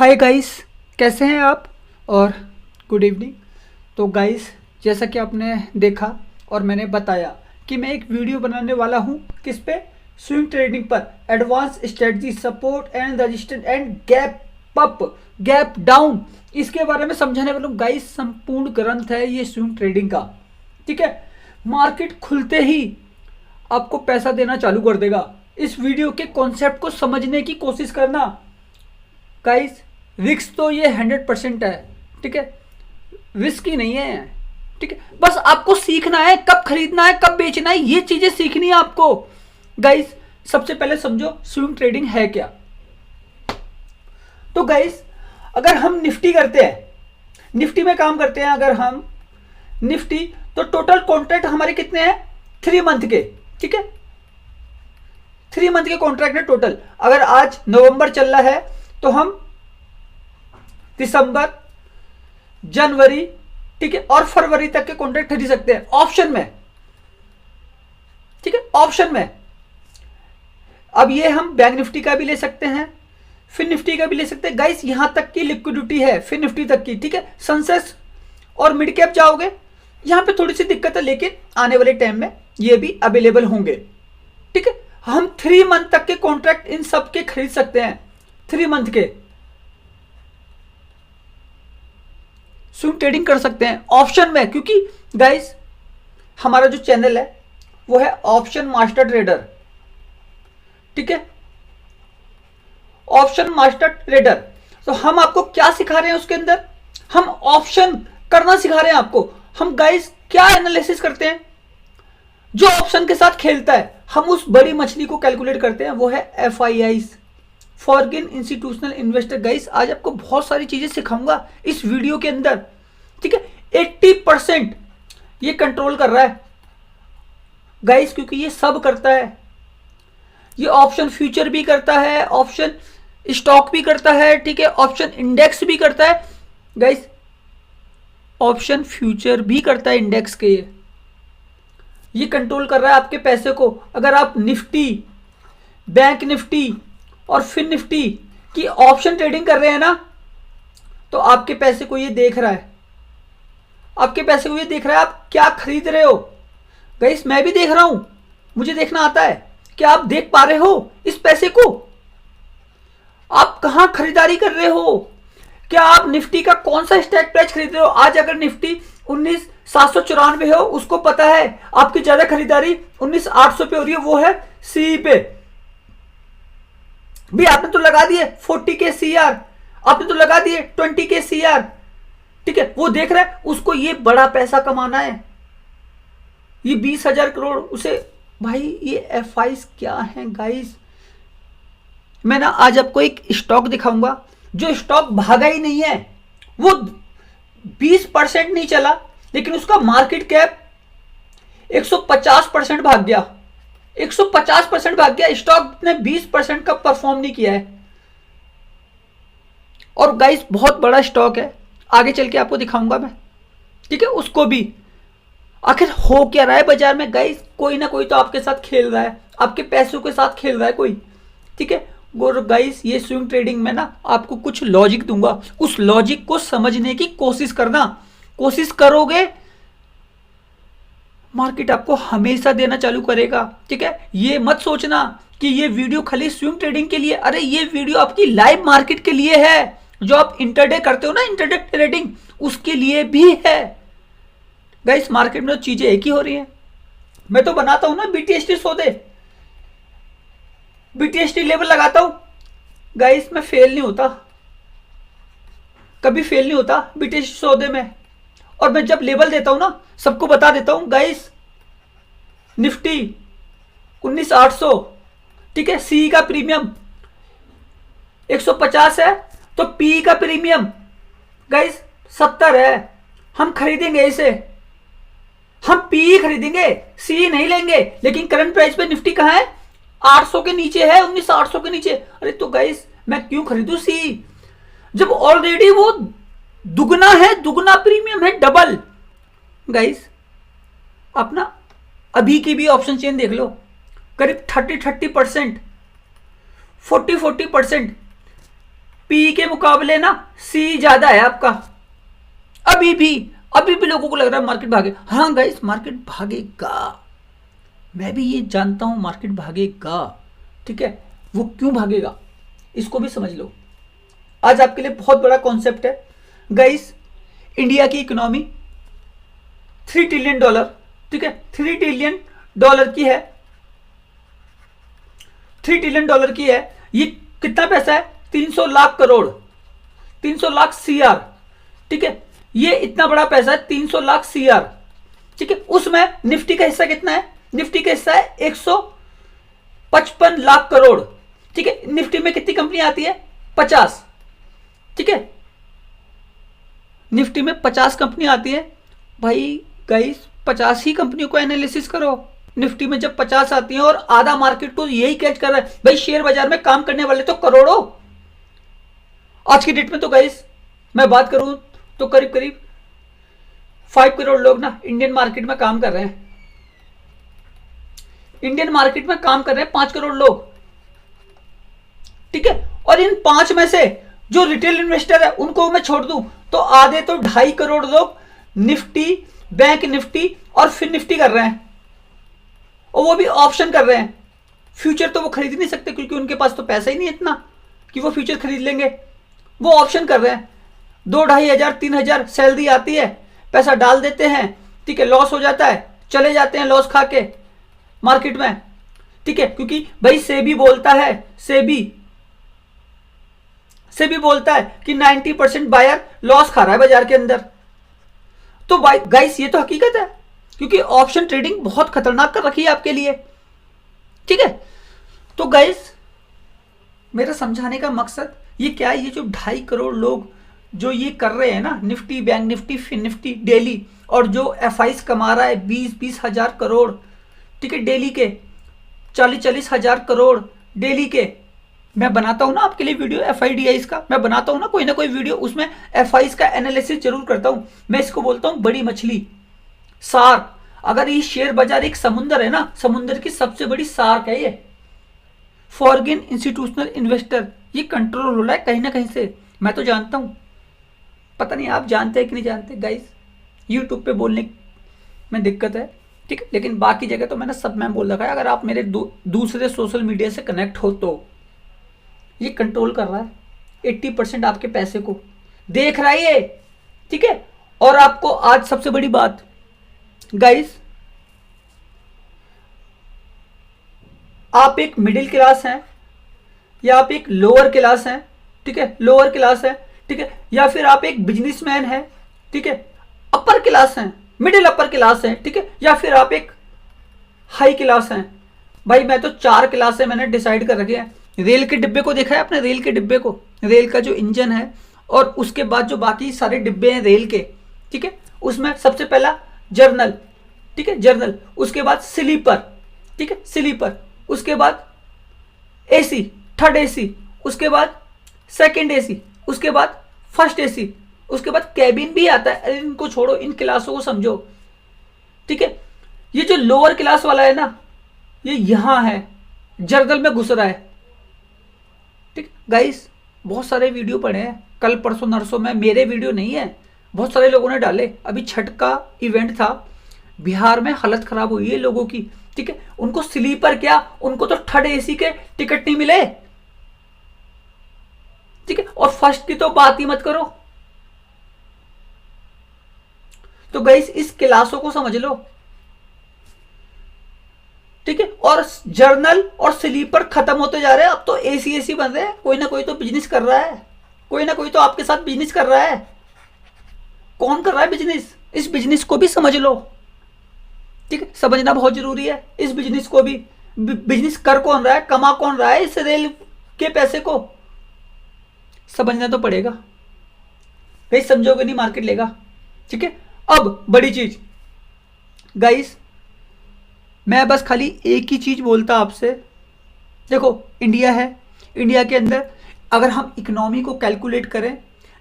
Hi guys, कैसे हैं आप। और गुड इवनिंग। तो गाइस, जैसा कि आपने देखा और मैंने बताया कि मैं एक वीडियो बनाने वाला हूं किस पे, स्विंग ट्रेडिंग पर, advance strategy, support and resistance and gap up, gap down, इसके बारे में समझाने वाला हूं। गाइस, संपूर्ण ग्रंथ है ये स्विंग ट्रेडिंग का। ठीक है, मार्केट खुलते ही आपको पैसा देना चालू कर देगा। इस वीडियो के कॉन्सेप्ट को समझने की कोशिश करना। गाइस, रिस्क तो ये 100% है। ठीक है, रिस्क ही नहीं है। ठीक है, बस आपको सीखना है कब खरीदना है कब बेचना है, ये चीजें सीखनी है आपको। गाइस, सबसे पहले समझो स्विंग ट्रेडिंग है क्या। तो गाइस, अगर हम निफ्टी करते हैं, निफ्टी में काम करते हैं अगर हम निफ्टी, तो टोटल कॉन्ट्रैक्ट हमारे कितने हैं, 3 मंथ के। ठीक है, 3 मंथ के कॉन्ट्रैक्ट है टोटल। अगर आज नवंबर चल रहा है तो हम दिसंबर, जनवरी, ठीक है, और फरवरी तक के कॉन्ट्रैक्ट खरीद सकते हैं ऑप्शन में। ठीक है, ऑप्शन में। अब ये हम बैंक निफ्टी का भी ले सकते हैं, फिर निफ्टी का भी ले सकते हैं। गाइस, यहां तक की लिक्विडिटी है फिर निफ्टी तक की। ठीक है, सेंसेक्स और मिड कैप जाओगे, यहां पे थोड़ी सी दिक्कत है, लेकिन आने वाले टाइम में ये भी अवेलेबल होंगे। ठीक है, हम 3 मंथ तक के कॉन्ट्रैक्ट इन सब के खरीद सकते हैं। 3 मंथ के स्विंग ट्रेडिंग कर सकते हैं ऑप्शन में, क्योंकि गाइस हमारा जो चैनल है वो है ऑप्शन मास्टर ट्रेडर। ठीक है, ऑप्शन मास्टर ट्रेडर। तो हम आपको क्या सिखा रहे हैं उसके अंदर, हम ऑप्शन करना सिखा रहे हैं आपको। हम गाइस क्या एनालिसिस करते हैं, जो ऑप्शन के साथ खेलता है हम उस बड़ी मछली को कैलकुलेट करते हैं, वो है FIIs, foreign institutional investor. Guys, आज आपको बहुत सारी चीजें सिखाऊंगा इस वीडियो के अंदर। ठीक है, 80% ये कंट्रोल कर रहा है गाइस, क्योंकि ये सब करता है। ये ऑप्शन फ्यूचर भी करता है, ऑप्शन स्टॉक भी करता है, ठीक है, ऑप्शन इंडेक्स भी करता है। गाइस, ऑप्शन फ्यूचर भी करता है इंडेक्स के। ये कंट्रोल कर रहा है आपके पैसे को। अगर आप निफ्टी, बैंक निफ्टी और फिन निफ्टी की ऑप्शन ट्रेडिंग कर रहे हैं ना, तो आपके पैसे को ये देख रहा है, आपके पैसे को ये देख रहा है आप क्या खरीद रहे हो। गाइस, मैं भी देख रहा हूं, मुझे देखना आता है। क्या आप देख पा रहे हो इस पैसे को, आप कहां खरीदारी कर रहे हो। क्या आप निफ्टी का कौन सा स्ट्राइक प्राइस खरीद रहे हो। आज अगर निफ्टी 19,794 हो, उसको पता है आपकी ज्यादा खरीदारी 19,800 पे हो रही है, वो है सी पे भी। आपने तो लगा दिए 40 के CR, आपने तो लगा दिए 20 के CR। ठीक है, वो देख रहा है, उसको ये बड़ा पैसा कमाना है, ये 20,000 करोड़ उसे। भाई, ये FIs क्या है गाइस। मैं ना आज आपको एक स्टॉक दिखाऊंगा, जो स्टॉक भागा ही नहीं है, वो 20% नहीं चला, लेकिन उसका मार्केट कैप 150% भाग गया। 150% भाग गया, स्टॉक ने 20% का परफॉर्म नहीं किया है। और गाइस, बहुत बड़ा स्टॉक है, आगे चल के आपको दिखाऊंगा मैं। ठीक है, उसको भी आखिर हो क्या रहा है बाजार में। गाइस, कोई ना कोई तो आपके साथ खेल रहा है, आपके पैसों के साथ खेल रहा है कोई। ठीक है, और गाइस, ये स्विंग ट्रेडिंग में ना आपको कुछ लॉजिक दूंगा, उस लॉजिक को समझने की कोशिश करना। कोशिश करोगे, मार्केट आपको हमेशा देना चालू करेगा। ठीक है, ये मत सोचना कि ये वीडियो खाली स्विंग ट्रेडिंग के लिए। अरे, ये वीडियो आपकी लाइव मार्केट के लिए है, जो आप इंटरडे करते हो ना, इंटरडे ट्रेडिंग, उसके लिए भी है। गाइस, मार्केट में तो चीजें एक ही हो रही हैं। मैं तो बनाता हूं ना BTST सौदे, BTST लेवल लगाता हूं। गाइस, मैं फेल नहीं होता, कभी फेल नहीं होता BTST सौदे में। और मैं जब लेवल देता हूं ना, सबको बता देता हूं। गाइस, निफ्टी 19,800, ठीक है, सी का प्रीमियम 150 है, तो पी का प्रीमियम गाइस 70 है। हम खरीदेंगे इसे, हम पी खरीदेंगे, सी नहीं लेंगे। लेकिन करंट प्राइस पे निफ्टी कहां है, 800 के नीचे है, 19,800 के नीचे। अरे, तो गाइस, मैं क्यों खरीदूं सी, जब ऑलरेडी वो दुगना है, दुगना प्रीमियम है, डबल। गाइस, अपना अभी की भी ऑप्शन चेन देख लो, करीब 30% 40% पी के मुकाबले ना सी ज्यादा है आपका। अभी भी लोगों को लग रहा है मार्केट भागे। हाँ गाइस, मार्केट भागेगा, मैं भी ये जानता हूं मार्केट भागेगा, ठीक है। वो क्यों भागेगा इसको भी समझ लो। आज आपके लिए बहुत बड़ा कॉन्सेप्ट है गाइस। इंडिया की इकोनॉमी $3 ट्रिलियन, ठीक है, $3 ट्रिलियन की है, $3 ट्रिलियन की है। ये कितना पैसा है? 300 लाख करोड़, 300 लाख CR, ठीक है। ये इतना बड़ा पैसा है, 300 लाख CR, ठीक है। उसमें निफ्टी का हिस्सा कितना है? निफ्टी का हिस्सा है 155 लाख करोड़, ठीक है। निफ्टी में कितनी कंपनी आती है? 50, ठीक है। निफ्टी में 50 कंपनी आती है भाई। गाइस 50 ही कंपनियों को एनालिसिस करो। निफ्टी में जब 50 आती है और आधा मार्केट तो यही कैच कर रहा है भाई, शेयर बाजार में काम करने वाले तो करोड़ों। आज की डेट में तो गाइस मैं बात करूं तो करीब करीब 5 करोड़ लोग ना इंडियन मार्केट में काम कर रहे हैं। इंडियन मार्केट में काम कर रहे हैं 5 करोड़ लोग, ठीक है। और इन 5 में से जो रिटेल इन्वेस्टर है उनको मैं छोड़ दूं तो आधे तो 2.5 करोड़ लोग निफ्टी, बैंक निफ्टी और फिर निफ्टी कर रहे हैं, और वो भी ऑप्शन कर रहे हैं। फ्यूचर तो वो खरीद नहीं सकते क्योंकि उनके पास तो पैसा ही नहीं इतना कि वो फ्यूचर खरीद लेंगे। वो ऑप्शन कर रहे हैं। 2-2.5 हजार 3 हजार सैलरी आती है, पैसा डाल देते हैं, ठीक है। लॉस हो जाता है, चले जाते हैं लॉस खा के मार्केट में, ठीक है। क्योंकि भाई सेबी बोलता है, सेबी बोलता है कि 90% बायर लॉस खा रहा है बाजार के अंदर। तो भाई गाइस ये तो हकीकत है, क्योंकि ऑप्शन ट्रेडिंग बहुत खतरनाक कर रखी है आपके लिए, ठीक है। तो गाइस मेरा समझाने का मकसद ये क्या है, ये जो 2.5 करोड़ लोग जो ये कर रहे हैं ना, Nifty, bank Nifty, fin Nifty daily, और जो FIs कमा रहा है 20-20 हजार करोड़, ठीक है, डेली के 40-40 हजार करोड़ डेली के। मैं बनाता हूं ना आपके लिए वीडियो FIDIs का, मैं बनाता हूं ना कोई वीडियो, उसमें FIs का एनालिसिस जरूर करता हूं। मैं इसको बोलता हूं बड़ी मछली, सार्क। अगर ये शेयर बाजार एक समुंदर है ना, समुंदर की सबसे बड़ी सार्क है ये। फॉरेन इंस्टीट्यूशनल इन्वेस्टर ये कंट्रोल हो रहा है कहीं ना कहीं से, मैं तो जानता हूं। पता नहीं आप जानते हैं कि नहीं जानते गाइस। यूट्यूब पे बोलने में दिक्कत है, ठीक है, लेकिन बाकी जगह तो मैंने सब में बोल रखा है। अगर आप मेरे दूसरे सोशल मीडिया से कनेक्ट हो तो ये कंट्रोल कर रहा है 80% आपके पैसे को, देख रहा है ये, ठीक है। और आपको आज सबसे बड़ी बात गाइस, आप एक मिडिल क्लास हैं या आप एक लोअर क्लास हैं, ठीक है, लोअर क्लास है, ठीक है, या फिर आप एक बिजनेसमैन हैं, ठीक है, अपर क्लास हैं, मिडिल अपर क्लास हैं, ठीक है, या फिर आप एक हाई क्लास हैं। भाई मैं तो 4 क्लास है मैंने डिसाइड कर रखे हैं। रेल के डिब्बे को देखा है आपने? रेल के डिब्बे को, रेल का जो इंजन है और उसके बाद जो बाकी सारे डिब्बे हैं रेल के, ठीक है, उसमें सबसे पहला जर्नल, ठीक है, जर्नल, उसके बाद स्लीपर, ठीक है, स्लीपर, उसके बाद AC, थर्ड AC, उसके बाद सेकंड AC, उसके बाद फर्स्ट AC, उसके बाद कैबिन भी आता है। इनको छोड़ो, इन क्लासों को समझो, ठीक है। ये जो लोअर क्लास वाला है ना, ये यहां है, जर्नल में घुस रहा है, ठीक गाइस। बहुत सारे वीडियो पड़े हैं, कल परसों नरसों में, मेरे वीडियो नहीं है, बहुत सारे लोगों ने डाले। अभी छठ का इवेंट था, बिहार में हालत खराब हुई है लोगों की, ठीक है। उनको स्लीपर क्या, उनको तो थर्ड AC के टिकट नहीं मिले, ठीक है, और फर्स्ट की तो बात ही मत करो। तो गाइस इस क्लासों को समझ लो, ठीक है। और जर्नल और स्लीपर खत्म होते जा रहे हैं, अब तो AC बन रहे हैं। कोई ना कोई तो बिजनेस कर रहा है, कोई ना कोई तो आपके साथ बिजनेस कर रहा है। कौन कर रहा है बिजनेस? इस बिजनेस को भी समझ लो, ठीक है, समझना बहुत जरूरी है इस बिजनेस को भी। बिजनेस कर कौन रहा है, कमा कौन रहा है इस रेल के पैसे को, समझना तो पड़ेगा भाई, समझोगे नहीं मार्केट लेगा, ठीक है। अब बड़ी चीज गाइस, मैं बस खाली एक ही चीज बोलता आपसे, देखो इंडिया है, इंडिया के अंदर अगर हम इकोनॉमी को कैलकुलेट करें,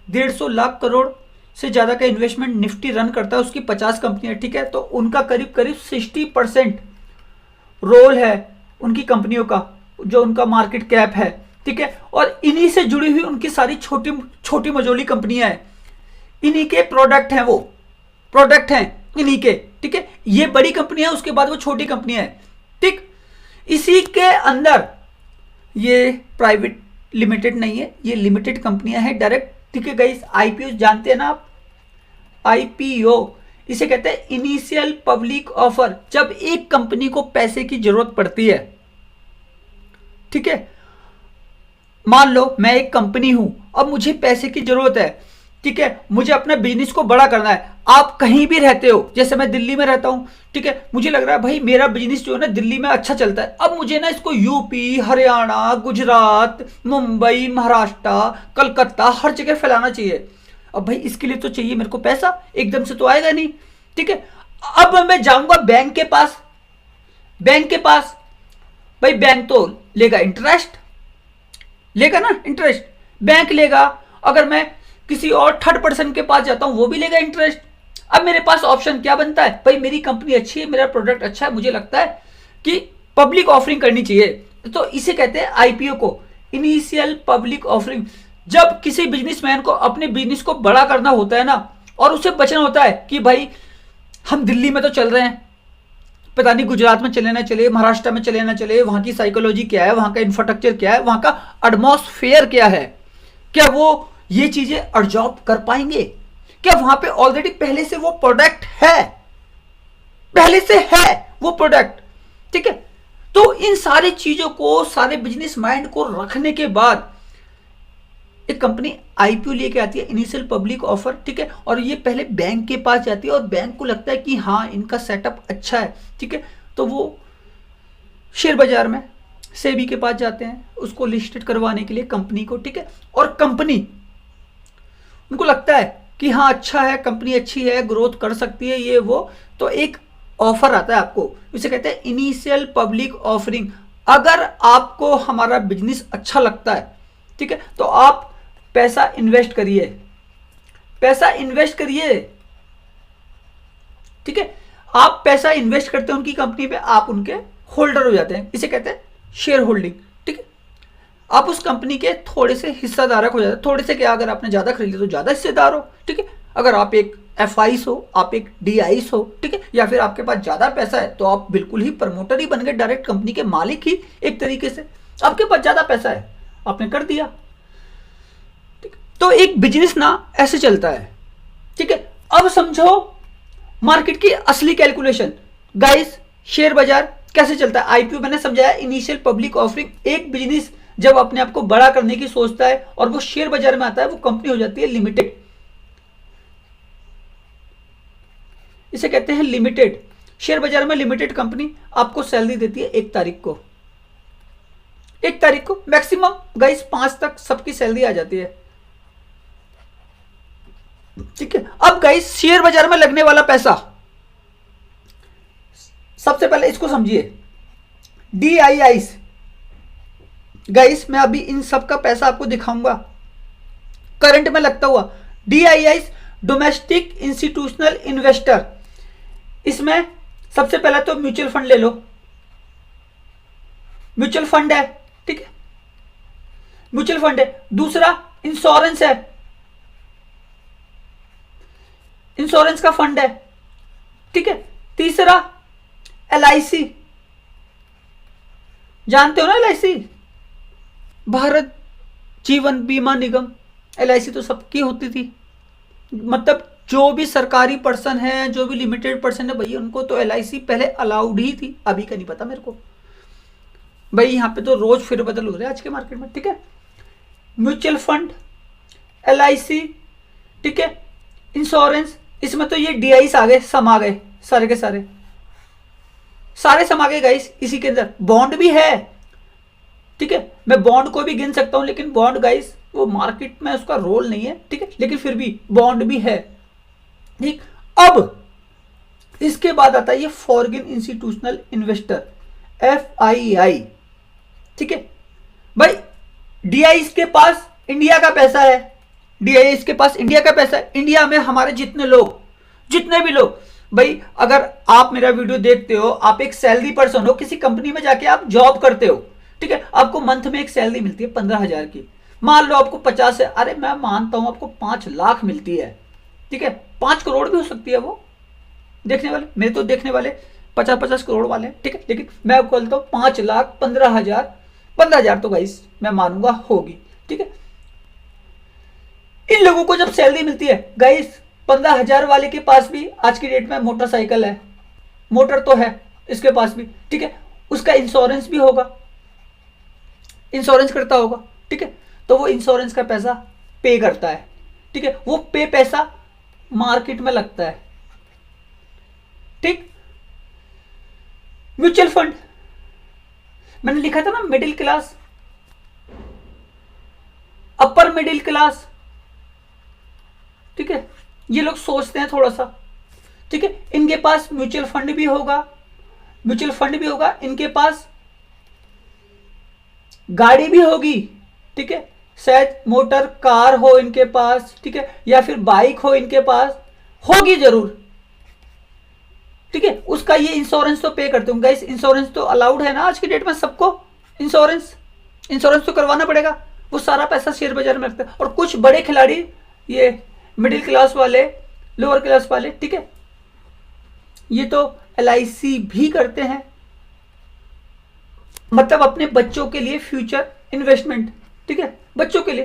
150 लाख करोड़ से ज़्यादा का इन्वेस्टमेंट निफ्टी रन करता है, उसकी 50 कंपनियां, ठीक है। तो उनका करीब करीब 60% रोल है उनकी कंपनियों का, जो उनका मार्केट कैप है, ठीक है, और इन्हीं से जुड़ी हुई उनकी सारी छोटी छोटी मझोली कंपनियां हैं, इन्हीं के प्रोडक्ट हैं, वो प्रोडक्ट हैं इन्हीं के, ठीक है। ये बड़ी कंपनियां, उसके बाद वो छोटी कंपनियां हैं, ठीक। इसी के अंदर ये प्राइवेट लिमिटेड नहीं है, ये लिमिटेड कंपनियां हैं डायरेक्ट, ठीक है गाइस। आईपीओ जानते हैं ना आप, आईपीओ इसे कहते हैं इनिशियल पब्लिक ऑफर। जब एक कंपनी को पैसे की जरूरत पड़ती है, ठीक है, मान लो मैं एक कंपनी हूं, अब मुझे पैसे की जरूरत है, ठीक है, मुझे अपना बिजनेस को बड़ा करना है। आप कहीं भी रहते हो, जैसे मैं दिल्ली में रहता हूं, ठीक है, मुझे लग रहा है भाई मेरा बिजनेस जो है ना दिल्ली में अच्छा चलता है, अब मुझे ना इसको यूपी, हरियाणा, गुजरात, मुंबई, महाराष्ट्र, कलकत्ता हर जगह फैलाना चाहिए। अब भाई इसके लिए तो चाहिए मेरे को पैसा, एकदम से तो आएगा नहीं, ठीक है। अब मैं जाऊंगा बैंक के पास, बैंक के पास, भाई बैंक तो लेगा इंटरेस्ट, लेगा ना इंटरेस्ट, बैंक लेगा। अगर मैं किसी और थर्ड पर्सन के पास जाता हूं, वो भी लेगा इंटरेस्ट। अब मेरे पास ऑप्शन क्या बनता है, भाई मेरी कंपनी अच्छी है, मेरा प्रोडक्ट अच्छा है, मुझे लगता है कि पब्लिक ऑफरिंग करनी चाहिए, तो इसे कहते हैं आईपीओ को, इनिशियल पब्लिक ऑफरिंग। जब किसी बिजनेसमैन को अपने बिजनेस को बड़ा करना होता है ना, और उसे बचना होता है कि भाई हम दिल्ली में तो चल रहे हैं, पता नहीं गुजरात में चले ना चले, महाराष्ट्र में चले ना चले, वहां की साइकोलॉजी क्या है, वहां का इंफ्रास्ट्रक्चर क्या है, वहां का एटमॉस्फेयर क्या है, क्या वो ये चीजें अब्जॉर्ब कर पाएंगे, क्या वहां पे ऑलरेडी पहले से वो प्रोडक्ट है, पहले से है वो प्रोडक्ट, ठीक है। तो इन सारी चीजों को, सारे बिजनेस माइंड को रखने के बाद एक कंपनी आईपीओ लेके आती है, इनिशियल पब्लिक ऑफर, ठीक है, और ये पहले बैंक के पास जाती है, और बैंक को लगता है कि हाँ इनका सेटअप अच्छा है, ठीक है, तो वो शेयर बाजार में सेबी के पास जाते हैं उसको लिस्टेड करवाने के लिए कंपनी को, ठीक है। और कंपनी, उनको लगता है कि हाँ अच्छा है, कंपनी अच्छी है, ग्रोथ कर सकती है, ये वो, तो एक ऑफर आता है आपको, इसे कहते हैं इनिशियल पब्लिक ऑफरिंग। अगर आपको हमारा बिजनेस अच्छा लगता है, ठीक है, तो आप पैसा इन्वेस्ट करिए, पैसा इन्वेस्ट करिए, ठीक है। आप पैसा इन्वेस्ट करते हैं उनकी कंपनी पे, आप उनके होल्डर हो जाते हैं, इसे कहते हैं शेयर होल्डिंग, ठीक है। आप उस कंपनी के थोड़े से हिस्सेदारक हो जाते हैं, थोड़े से क्या, अगर आपने ज्यादा खरीद लिया तो ज्यादा हिस्सेदार हो, ठीक है। अगर आप एक एफआईस हो, आप एक डीआईस हो, ठीक है, या फिर आपके पास ज्यादा पैसा है तो आप बिल्कुल ही प्रमोटर ही बन गए, डायरेक्ट कंपनी के मालिक ही एक तरीके से, आपके पास ज्यादा पैसा है, आपने कर दिया, ठीक। तो एक बिजनेस ना ऐसे चलता है, ठीक है। अब समझो मार्केट की असली कैलकुलेशन गाइस, शेयर बाजार कैसे चलता है। आईपीओ मैंने समझाया, इनिशियल पब्लिक ऑफरिंग। एक बिजनेस जब अपने आप को बड़ा करने की सोचता है और वो शेयर बाजार में आता है, वो कंपनी हो जाती है लिमिटेड, इसे कहते हैं लिमिटेड। शेयर बाजार में लिमिटेड कंपनी आपको सैलरी देती है 1 तारीख को, 1 तारीख को मैक्सिमम गाइस 5 तक सबकी सैलरी आ जाती है, ठीक है। अब गाइस शेयर बाजार में लगने वाला पैसा, सबसे पहले इसको समझिए, डीआईआईस गाइस, मैं अभी इन सब का पैसा आपको दिखाऊंगा करंट में लगता हुआ। डीआईआईस डोमेस्टिक इंस्टीट्यूशनल इन्वेस्टर, इसमें सबसे पहले तो म्यूचुअल फंड ले लो, म्यूचुअल फंड है, ठीक है, म्यूचुअल फंड है। दूसरा इंश्योरेंस है, इंश्योरेंस का फंड है, ठीक है। तीसरा एलआईसी, जानते हो ना एलआईसी, भारत जीवन बीमा निगम, एलआईसी तो सबकी होती थी, मतलब जो भी सरकारी पर्सन है, जो भी लिमिटेड पर्सन है भाई, उनको तो एलआईसी पहले अलाउड ही थी, अभी का नहीं पता मेरे को भाई, यहाँ पे तो रोज फिर बदल हो रहे हैं आज के मार्केट में, ठीक है। म्यूचुअल फंड, एलआईसी, ठीक है, इंश्योरेंस, इसमें तो ये डीआईस आ गए, समा गए, सारे के सारे समा गए गाइस इसी के अंदर। बॉन्ड भी है, ठीक है, मैं बॉन्ड को भी गिन सकता हूं, लेकिन बॉन्ड गाइस वो मार्केट में उसका रोल नहीं है, ठीक है, लेकिन फिर भी बॉन्ड भी है, ठीक। अब इसके बाद आता है ये फॉरेन इंस्टीट्यूशनल इन्वेस्टर, एफआईआई, ठीक है भाई। डीआईएस के पास इंडिया का पैसा है, डीआईएस के पास इंडिया का पैसा है। इंडिया में हमारे जितने लोग, जितने भी लोग भाई, अगर आप मेरा वीडियो देखते हो, आप एक सैलरी पर्सन हो, किसी कंपनी में जाके आप जॉब करते हो, ठीक है, आपको मंथ में एक सैलरी मिलती है 15,000 की, मान लो आपको 50 है, अरे मैं मानता हूं आपको 5 लाख मिलती है, ठीक है, 5 करोड़ भी हो सकती है वो, देखने वाले मेरे तो देखने वाले 50-50 करोड़ वाले हैं, ठीक है, लेकिन मैं आपको बोलता हूँ 5 लाख 15,000, 15,000 तो गाइस मैं मानूंगा होगी, ठीक है। इन लोगों को जब सैलरी मिलती है गाइस, 15,000 वाले के पास भी आज की डेट में मोटरसाइकिल है, मोटर तो है इसके पास भी, ठीक है, उसका इंश्योरेंस भी होगा, इंश्योरेंस करता होगा, ठीक है, तो वो इंश्योरेंस का पैसा पे करता है, ठीक है, वो पे पैसा मार्केट में लगता है, ठीक। म्यूचुअल फंड मैंने लिखा था ना, middle class, upper middle class, ठीक है, ये लोग सोचते हैं थोड़ा सा, ठीक है, इनके पास म्यूचुअल फंड भी होगा, म्यूचुअल फंड भी होगा, इनके पास गाड़ी भी होगी, ठीक है, शायद मोटर कार हो इनके पास, ठीक है, या फिर बाइक हो इनके पास, होगी जरूर, ठीक है, उसका ये इंश्योरेंस तो पे करते होंगे गाइस, इंश्योरेंस तो अलाउड है ना आज की डेट में सबको, इंश्योरेंस इंश्योरेंस तो करवाना पड़ेगा, वो सारा पैसा शेयर बाजार में रखते हैं। और कुछ बड़े खिलाड़ी, ये मिडिल क्लास वाले, लोअर क्लास वाले, ठीक है, ये तो LIC भी करते हैं, मतलब अपने बच्चों के लिए फ्यूचर इन्वेस्टमेंट, ठीक है, बच्चों के लिए,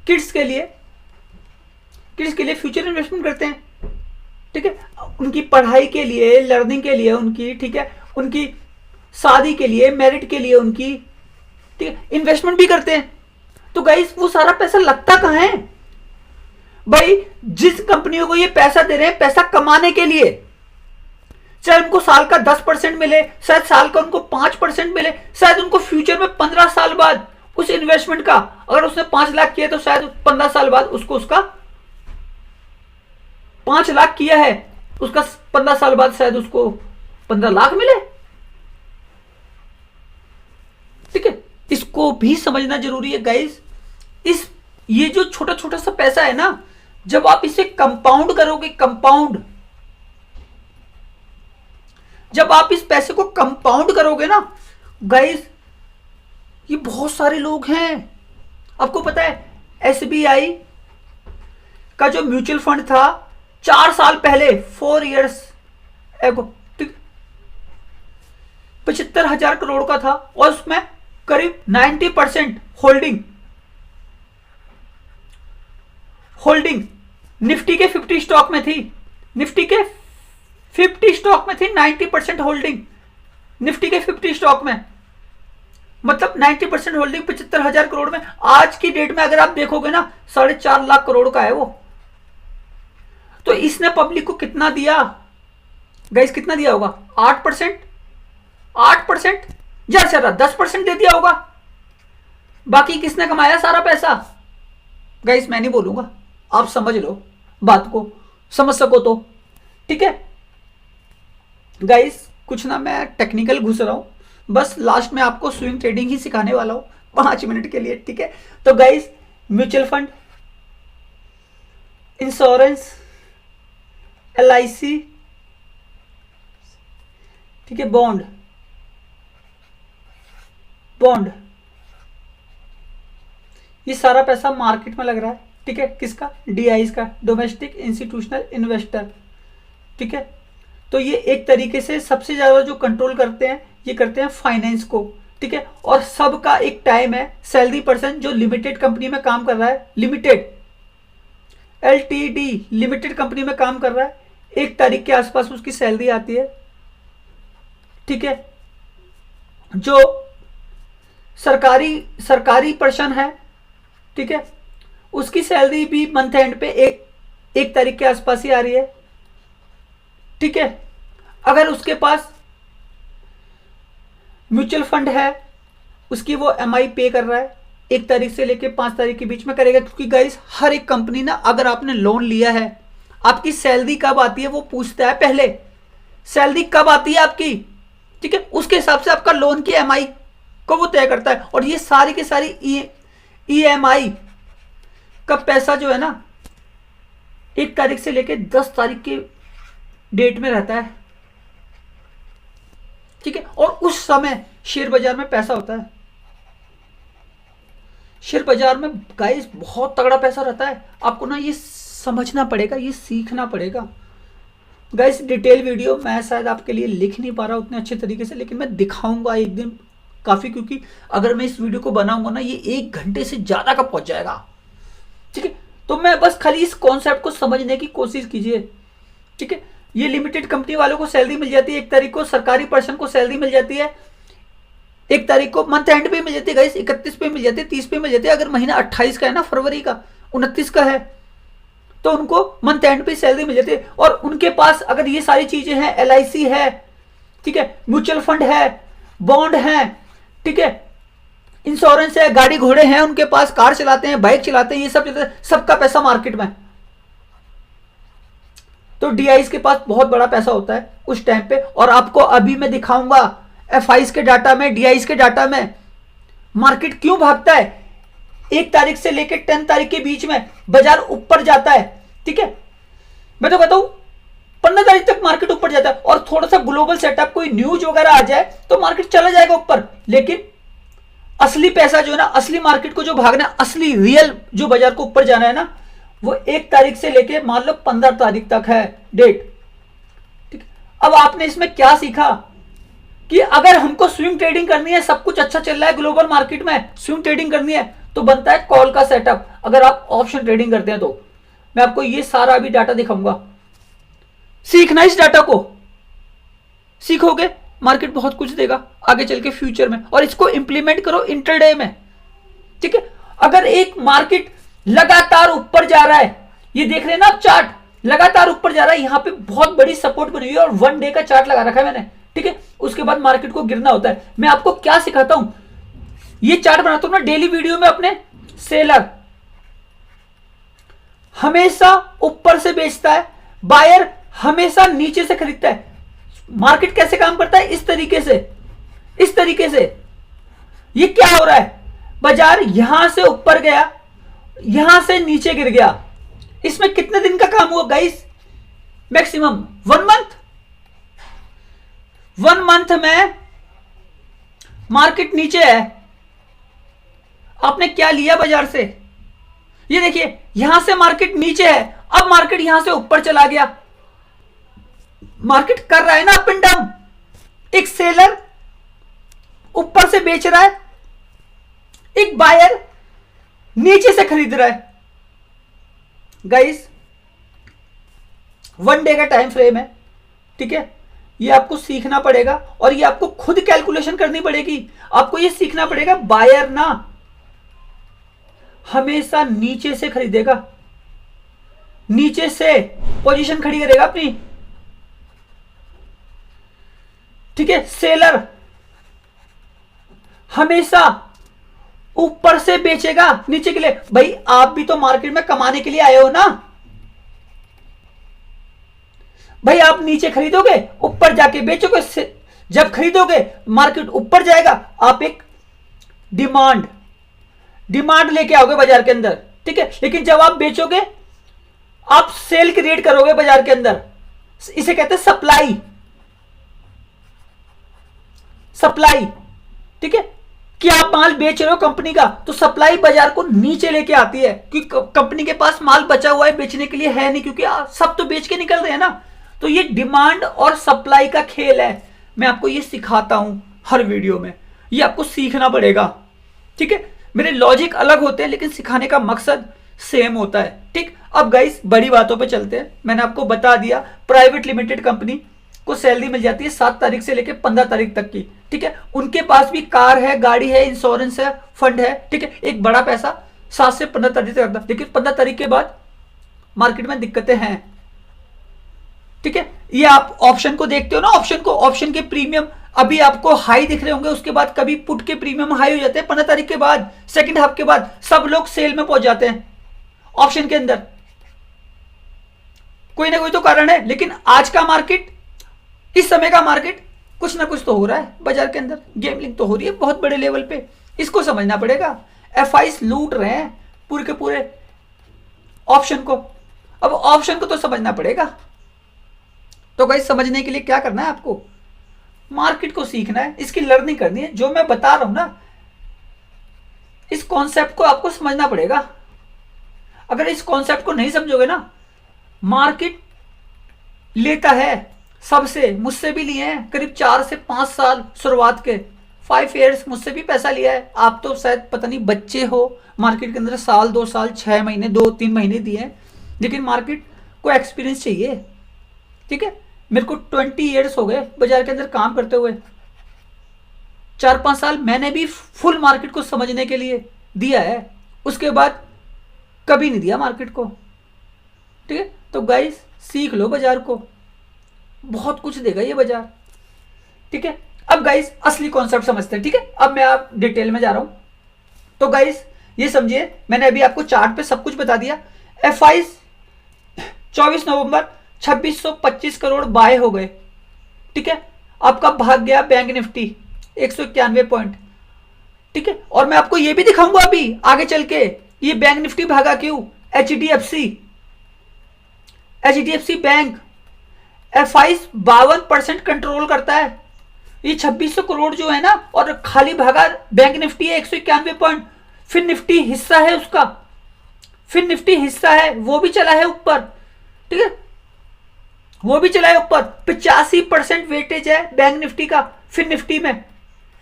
किड्स के लिए फ्यूचर इन्वेस्टमेंट करते हैं, ठीक है, उनकी पढ़ाई के लिए, लर्निंग के लिए उनकी, ठीक है, उनकी शादी के लिए, मैरिट के लिए उनकी, ठीक है, इन्वेस्टमेंट भी करते हैं। तो गाइस वो सारा पैसा लगता कहां है भाई, जिस कंपनियों को ये पैसा दे रहे हैं पैसा कमाने के लिए, चाहे उनको साल का 10% मिले, शायद साल का उनको 5% मिले, शायद उनको फ्यूचर में 15 साल बाद उस इन्वेस्टमेंट का, अगर उसने 5 लाख किया तो शायद 15 साल बाद उसको उसका 5 लाख किया है, उसका 15 साल बाद शायद उसको 15 लाख मिले, ठीक है, इसको भी समझना जरूरी है गाइस। ये जो छोटा छोटा सा पैसा है ना, जब आप इसे कंपाउंड करोगे, कंपाउंड, जब आप इस पैसे को कंपाउंड करोगे ना गाइस, ये बहुत सारे लोग हैं, आपको पता है SBI का जो म्यूचुअल फंड था 4 साल पहले, 4 इयर्स एगो, ठीक, 75,000 करोड़ का था, और उसमें करीब 90% होल्डिंग निफ्टी के 50 स्टॉक में थी, निफ्टी के 50 स्टॉक में थी, 90% होल्डिंग निफ्टी के 50 स्टॉक में, मतलब 90% होल्डिंग 75,000 करोड़ में। आज की डेट में अगर आप देखोगे ना 4.5 लाख करोड़ का है वो। तो इसने पब्लिक को कितना दिया गाइस, कितना दिया होगा? 8%, 8% ज्यादा से ज्यादा 10% दे दिया होगा। बाकी किसने कमाया सारा पैसा? गाइस मैं नहीं बोलूंगा, आप समझ लो बात को, समझ सको तो, ठीक है गाइस। कुछ ना मैं टेक्निकल घुस रहा हूं, बस लास्ट में आपको स्विंग ट्रेडिंग ही सिखाने वाला हूं 5 मिनट के लिए, ठीक है। तो guys mutual fund, insurance, LIC, ठीक है, बॉन्ड, ये सारा पैसा मार्केट में लग रहा है, ठीक है। किसका? DIs का, डोमेस्टिक इंस्टीट्यूशनल इन्वेस्टर, ठीक है। तो ये एक तरीके से सबसे ज्यादा जो कंट्रोल करते हैं ये करते हैं फाइनेंस को, ठीक है। और सबका एक टाइम है, सैलरी पर्सन जो लिमिटेड कंपनी में काम कर रहा है, लिमिटेड LTD लिमिटेड कंपनी में काम कर रहा है, 1 तारीख के आसपास उसकी सैलरी आती है, ठीक है। जो सरकारी पर्सन है, ठीक है, उसकी सैलरी भी मंथ एंड पे एक तारीख के आसपास ही आ रही है, ठीक है। अगर उसके पास म्यूचुअल फंड है, उसकी वो MI पे कर रहा है, 1 तारीख से लेके 5 तारीख के बीच में करेगा, क्योंकि गाइस हर एक कंपनी ना, अगर आपने लोन लिया है, आपकी सैलरी कब आती है वो पूछता है पहले, सैलरी कब आती है आपकी, ठीक है। उसके हिसाब से आपका लोन की MI को वो तय करता है। और ये सारी की सारी EMI का पैसा जो है ना 1 तारीख से लेके 10 तारीख के डेट में रहता है, ठीक है। और उस समय शेयर बाजार में पैसा होता है, शेयर बाजार में गाइस बहुत तगड़ा पैसा रहता है। आपको ना ये समझना पड़ेगा, ये सीखना पड़ेगा गाइस। डिटेल वीडियो मैं शायद आपके लिए लिख नहीं पा रहा उतने अच्छे तरीके से, लेकिन मैं दिखाऊंगा एक दिन काफ़ी, क्योंकि अगर मैं इस वीडियो को बनाऊंगा ना ये 1 घंटे से ज़्यादा का पहुंच जाएगा, ठीक है। तो मैं बस खाली इस कॉन्सेप्ट को समझने की कोशिश कीजिए, ठीक है। ये लिमिटेड कंपनी वालों को सैलरी मिल जाती है 1 तारीख को, सरकारी पर्सन को सैलरी मिल जाती है 1 तारीख को, मंथ एंड पे मिल जाती है गाइस, 31 पे मिल जाती है, 30 पे मिल जाती है। अगर महीना 28 का है ना, फरवरी का 29 का है, तो उनको मंथ एंड पे सैलरी मिल जाती है। और उनके पास अगर ये सारी चीजें हैं, LIC है, ठीक है, म्यूचुअल फंड है, बॉन्ड है, ठीक है, इंश्योरेंस है, गाड़ी घोड़े हैं उनके पास, कार चलाते हैं, बाइक चलाते हैं, ये सब चलते हैं, सबका पैसा मार्केट में। तो DIs के पास बहुत बड़ा पैसा होता है उस टाइम पे। और आपको अभी मैं दिखाऊंगा FIs के डाटा में, DIs के डाटा में मार्केट क्यों भागता है। 1 तारीख से लेकर 10 तारीख के बीच में बाजार ऊपर जाता है, ठीक है। मैं तो बताऊं 15 तारीख तक मार्केट ऊपर जाता है, और थोड़ा सा ग्लोबल सेटअप, कोई न्यूज वगैरह आ जाए तो मार्केट चला जाएगा ऊपर। लेकिन असली पैसा जो है ना, असली मार्केट को जो भागना है, असली रियल जो बाजार को ऊपर जाना है ना, वो 1 तारीख से लेके मान लो 15 तारीख तक है डेट, ठीक। अब आपने इसमें क्या सीखा कि अगर हमको स्विंग ट्रेडिंग करनी है, सब कुछ अच्छा चल रहा है ग्लोबल मार्केट में, स्विंग ट्रेडिंग करनी है तो बनता है कॉल का सेटअप। अगर आप ऑप्शन ट्रेडिंग करते हैं तो मैं आपको ये सारा अभी डाटा दिखाऊंगा। सीखना इस डाटा को, सीखोगे मार्केट बहुत कुछ देगा आगे चल के फ्यूचर में, और इसको इंप्लीमेंट करो इंटरडे में, ठीक है। अगर एक मार्केट लगातार ऊपर जा रहा है, ये देख रहे हैं ना आप चार्ट, लगातार ऊपर जा रहा है, यहां पे बहुत बड़ी सपोर्ट बनी हुई है और 1 डे का चार्ट लगा रखा है मैंने, ठीक है। उसके बाद मार्केट को गिरना होता है। मैं आपको क्या सिखाता हूं, ये चार्ट बनाता हूं ना डेली वीडियो में अपने। सेलर हमेशा ऊपर से बेचता है, बायर हमेशा नीचे से खरीदता है। मार्केट कैसे काम करता है, इस तरीके से, इस तरीके से। ये क्या हो रहा है, बाजार यहां से ऊपर गया, यहां से नीचे गिर गया। इसमें कितने दिन का काम हुआ गाइस, मैक्सिमम 1 मंथ। 1 मंथ में मार्केट नीचे है, आपने क्या लिया बाजार से, ये देखिए यहां से मार्केट नीचे है, अब मार्केट यहां से ऊपर चला गया। मार्केट कर रहा है ना अप एंड डाउन, एक सेलर ऊपर से बेच रहा है, एक बायर नीचे से खरीद रहा है। गाइस 1 डे का टाइम फ्रेम है, ठीक है। ये आपको सीखना पड़ेगा और ये आपको खुद कैलकुलेशन करनी पड़ेगी। आपको ये सीखना पड़ेगा बायर ना हमेशा नीचे से खरीदेगा, नीचे से पोजीशन खड़ी करेगा अपनी, ठीक है। सेलर हमेशा ऊपर से बेचेगा नीचे के लिए। भाई आप भी तो मार्केट में कमाने के लिए आए हो ना, भाई आप नीचे खरीदोगे, ऊपर जाके बेचोगे। जब खरीदोगे मार्केट ऊपर जाएगा, आप एक डिमांड लेके आओगे बाजार के अंदर, ठीक है। लेकिन जब आप बेचोगे, आप सेल क्रिएट करोगे बाजार के अंदर, इसे कहते हैं सप्लाई, ठीक है। कि आप माल बेच रहे हो कंपनी का, तो सप्लाई बाजार को नीचे लेके आती है, क्योंकि कंपनी के पास माल बचा हुआ है बेचने के लिए है नहीं, क्योंकि सब तो बेच के निकल रहे हैं ना। तो ये डिमांड और सप्लाई का खेल है। मैं आपको ये सिखाता हूं हर वीडियो में, ये आपको सीखना पड़ेगा, ठीक है। मेरे लॉजिक अलग होते हैं लेकिन सिखाने का मकसद सेम होता है, ठीक। अब गाइस बड़ी बातों पे चलते हैं। मैंने आपको बता दिया प्राइवेट लिमिटेड कंपनी को सैलरी मिल जाती है 7 तारीख से लेकर 15 तारीख तक की, ठीक है। उनके पास भी कार है, गाड़ी है, इंश्योरेंस है, फंड है, ठीक है। एक बड़ा पैसा 7 से 15 तारीख तक आता है, लेकिन 15 तारीख के बाद मार्केट में दिक्कतें हैं, ठीक है। ये आप ऑप्शन को देखते हो ना, ऑप्शन के प्रीमियम अभी आपको हाई दिख रहे होंगे, उसके बाद कभी पुट के प्रीमियम हाई हो जाते हैं 15 तारीख के बाद, सेकंड हाफ के बाद सब लोग सेल में पहुंच जाते हैं ऑप्शन के अंदर। कोई ना कोई तो कारण है, लेकिन आज का मार्केट, इस समय का मार्केट कुछ ना कुछ तो हो रहा है बाजार के अंदर, गेमलिंग तो हो रही है बहुत बड़े लेवल पे। इसको समझना पड़ेगा। FIs लूट रहे हैं पूरे के पूरे ऑप्शन को, अब ऑप्शन को तो समझना पड़ेगा। तो गाइस समझने के लिए क्या करना है, आपको मार्केट को सीखना है, इसकी लर्निंग करनी है। जो मैं बता रहा हूं ना, इस कॉन्सेप्ट को आपको समझना पड़ेगा। अगर इस कॉन्सेप्ट को नहीं समझोगे ना, मार्केट लेता है सबसे, मुझसे भी लिए हैं करीब 4 से 5 साल शुरुआत के, 5 years मुझसे भी पैसा लिया है। आप तो शायद पता नहीं बच्चे हो, मार्केट के अंदर साल 2 साल 6 महीने 2-3 महीने दिए हैं, लेकिन मार्केट को एक्सपीरियंस चाहिए। ठीक है, मेरे को 20 years हो गए बाजार के अंदर काम करते हुए, 4-5 साल मैंने भी फुल मार्केट को समझने के लिए दिया है, उसके बाद कभी नहीं दिया मार्केट को। ठीक है, तो गाइस सीख लो बाजार को, बहुत कुछ देगा ये बाजार। ठीक है, अब गाइस असली कॉन्सेप्ट समझते हैं। ठीक है, अब मैं आप डिटेल में जा रहा हूं। तो गाइस ये समझिए, मैंने अभी आपको चार्ट पे सब कुछ बता दिया। FI 24 नवंबर 2625 करोड़ बाय हो गए। ठीक है, आपका भाग गया बैंक निफ्टी 191 पॉइंट। ठीक है, और मैं आपको ये भी दिखाऊंगा अभी आगे चल के ये बैंक निफ्टी भागा क्यों। HDFC बैंक FI 52% कंट्रोल करता है। ये 2600 करोड़ जो है ना, और खाली भागा बैंक निफ्टी है 191 पॉइंट। फिर निफ्टी हिस्सा है उसका, फिर निफ्टी हिस्सा है, वो भी चला है ऊपर। ठीक है, वो भी चला है ऊपर। 85% वेटेज है बैंक निफ्टी का फिर निफ्टी में,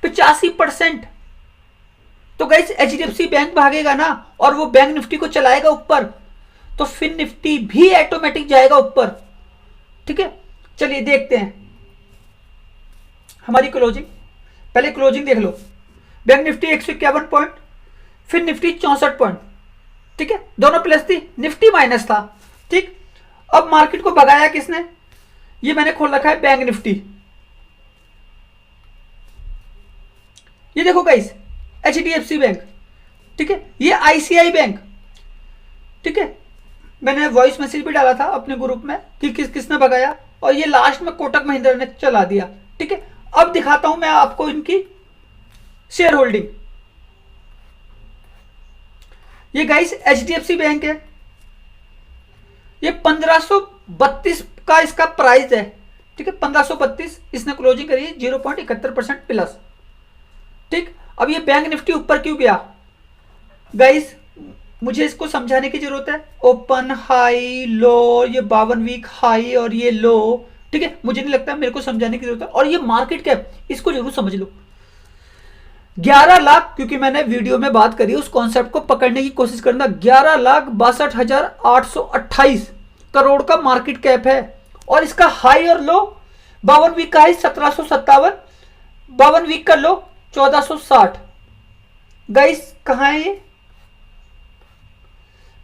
85%। तो गाइस HDFC बैंक भागेगा ना और वो बैंक निफ्टी को चलाएगा ऊपर, तो फिर निफ्टी भी ऑटोमेटिक जाएगा ऊपर। ठीक है, चलिए देखते हैं हमारी क्लोजिंग। पहले क्लोजिंग देख लो, बैंक निफ्टी 151 पॉइंट, फिर निफ्टी 64 पॉइंट। ठीक है, दोनों प्लस थी, निफ्टी माइनस था। ठीक, अब मार्केट को भगाया किसने, ये मैंने खोल रखा है बैंक निफ्टी। ये देखो गाइस HDFC बैंक, ठीक है, ये ICI बैंक। ठीक है, मैंने वॉइस मैसेज भी डाला था अपने ग्रुप में कि किसने भगाया, और ये लास्ट में कोटक महिंद्रा ने चला दिया। ठीक है, अब दिखाता हूं मैं आपको इनकी शेयर होल्डिंग। ये गाइस HDFC बैंक है, ये 1532 का इसका प्राइस है। ठीक है, 1532 इसने क्लोजिंग करी 0.71% प्लस। ठीक, अब ये बैंक निफ्टी ऊपर क्यों गया गाइस, मुझे इसको समझाने की जरूरत है। ओपन हाई लो, ये 52 वीक हाई और ये लो। ठीक है, मुझे नहीं लगता मेरे को समझाने की जरूरत है। और ये मार्केट कैप, इसको जरूर समझ लो, 11 लाख, क्योंकि मैंने वीडियो में बात करी उस कॉन्सेप्ट को पकड़ने की कोशिश करना। 11,62,828 करोड़ का मार्केट कैप है, और इसका हाई और लो 52 वीक का हाई 1757, 52 वीक का लो 1460। गाइस कहां है ये,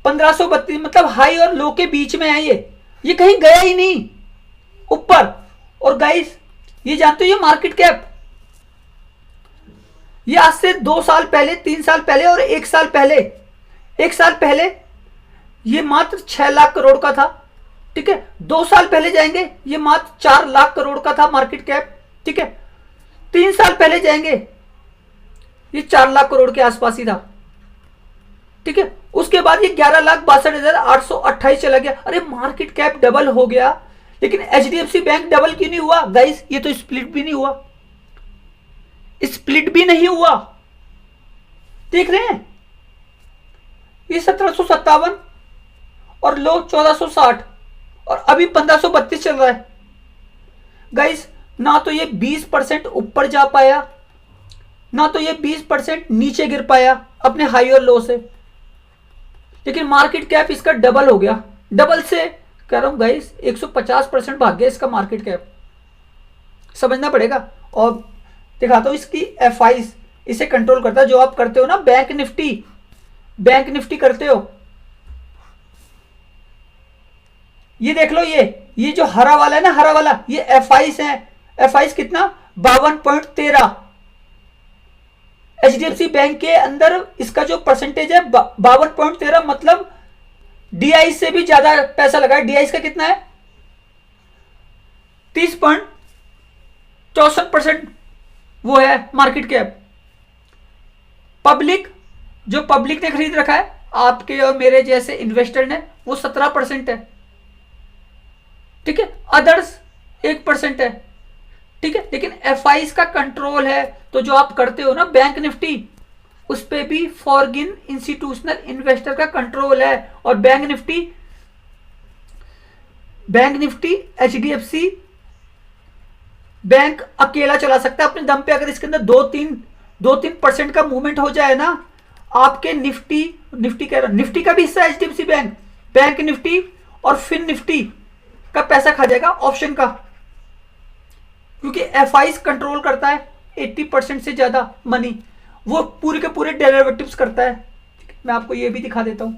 1532, मतलब हाई और लो के बीच में है ये कहीं गया ही नहीं ऊपर। और गाइस ये जानते हो ये मार्केट कैप, ये आज से 2 साल पहले, 3 साल पहले और 1 साल पहले, 1 साल पहले ये मात्र 6 लाख करोड़ का था। ठीक है, 2 साल पहले जाएंगे ये मात्र 4 लाख करोड़ का था मार्केट कैप। ठीक है, 3 साल पहले जाएंगे ये 4 लाख करोड़ के आसपास ही था। ठीक है, उसके बाद ये 11,62,828 चला गया। अरे मार्केट कैप डबल हो गया, लेकिन HDFC बैंक डबल क्यों नहीं हुआ गाइस, ये तो स्प्लिट भी नहीं हुआ, स्प्लिट भी नहीं हुआ। देख रहे हैं, ये 1757 और लो 1460, और अभी 1532 चल रहा है। गाइस ना तो ये 20% ऊपर जा पाया, ना तो ये 20% नीचे गिर पाया अपने हाई और लो से, लेकिन मार्केट कैप इसका डबल हो गया। डबल से कह रहा हूं गाइस 150% भाग गया इसका मार्केट कैप, समझना पड़ेगा। और दिखाता हूं इसकी FI, इसे कंट्रोल करता है जो आप करते हो ना बैंक निफ्टी करते हो। ये देख लो, ये जो हरा वाला है ना, हरा वाला, ये FI है। FI कितना, 52.13। HDFC बैंक के अंदर इसका जो परसेंटेज है 52.13, मतलब DI से भी ज्यादा पैसा लगा है। DI का कितना है, 30.64% वो है मार्केट कैप। पब्लिक, जो पब्लिक ने खरीद रखा है आपके और मेरे जैसे इन्वेस्टर ने, वो 17% है। ठीक है, अदर्स 1% है। ठीक है, लेकिन FI का कंट्रोल है, तो जो आप करते हो ना बैंक निफ्टी, उस पे भी फॉरेन इंस्टीट्यूशनल इन्वेस्टर का कंट्रोल है। और बैंक निफ्टी एचडीएफसी बैंक अकेला चला सकता है अपने दम पे। अगर इसके अंदर 2-3% का मूवमेंट हो जाए ना, आपके निफ्टी का भी हिस्सा एचडीएफसी बैंक निफ्टी और फिन निफ्टी का पैसा खा जाएगा ऑप्शन का, क्योंकि एफआईज कंट्रोल करता है 80% से ज्यादा मनी, वो पूरे के पूरे डेरिवेटिव्स करता है। मैं आपको ये भी दिखा देता हूं,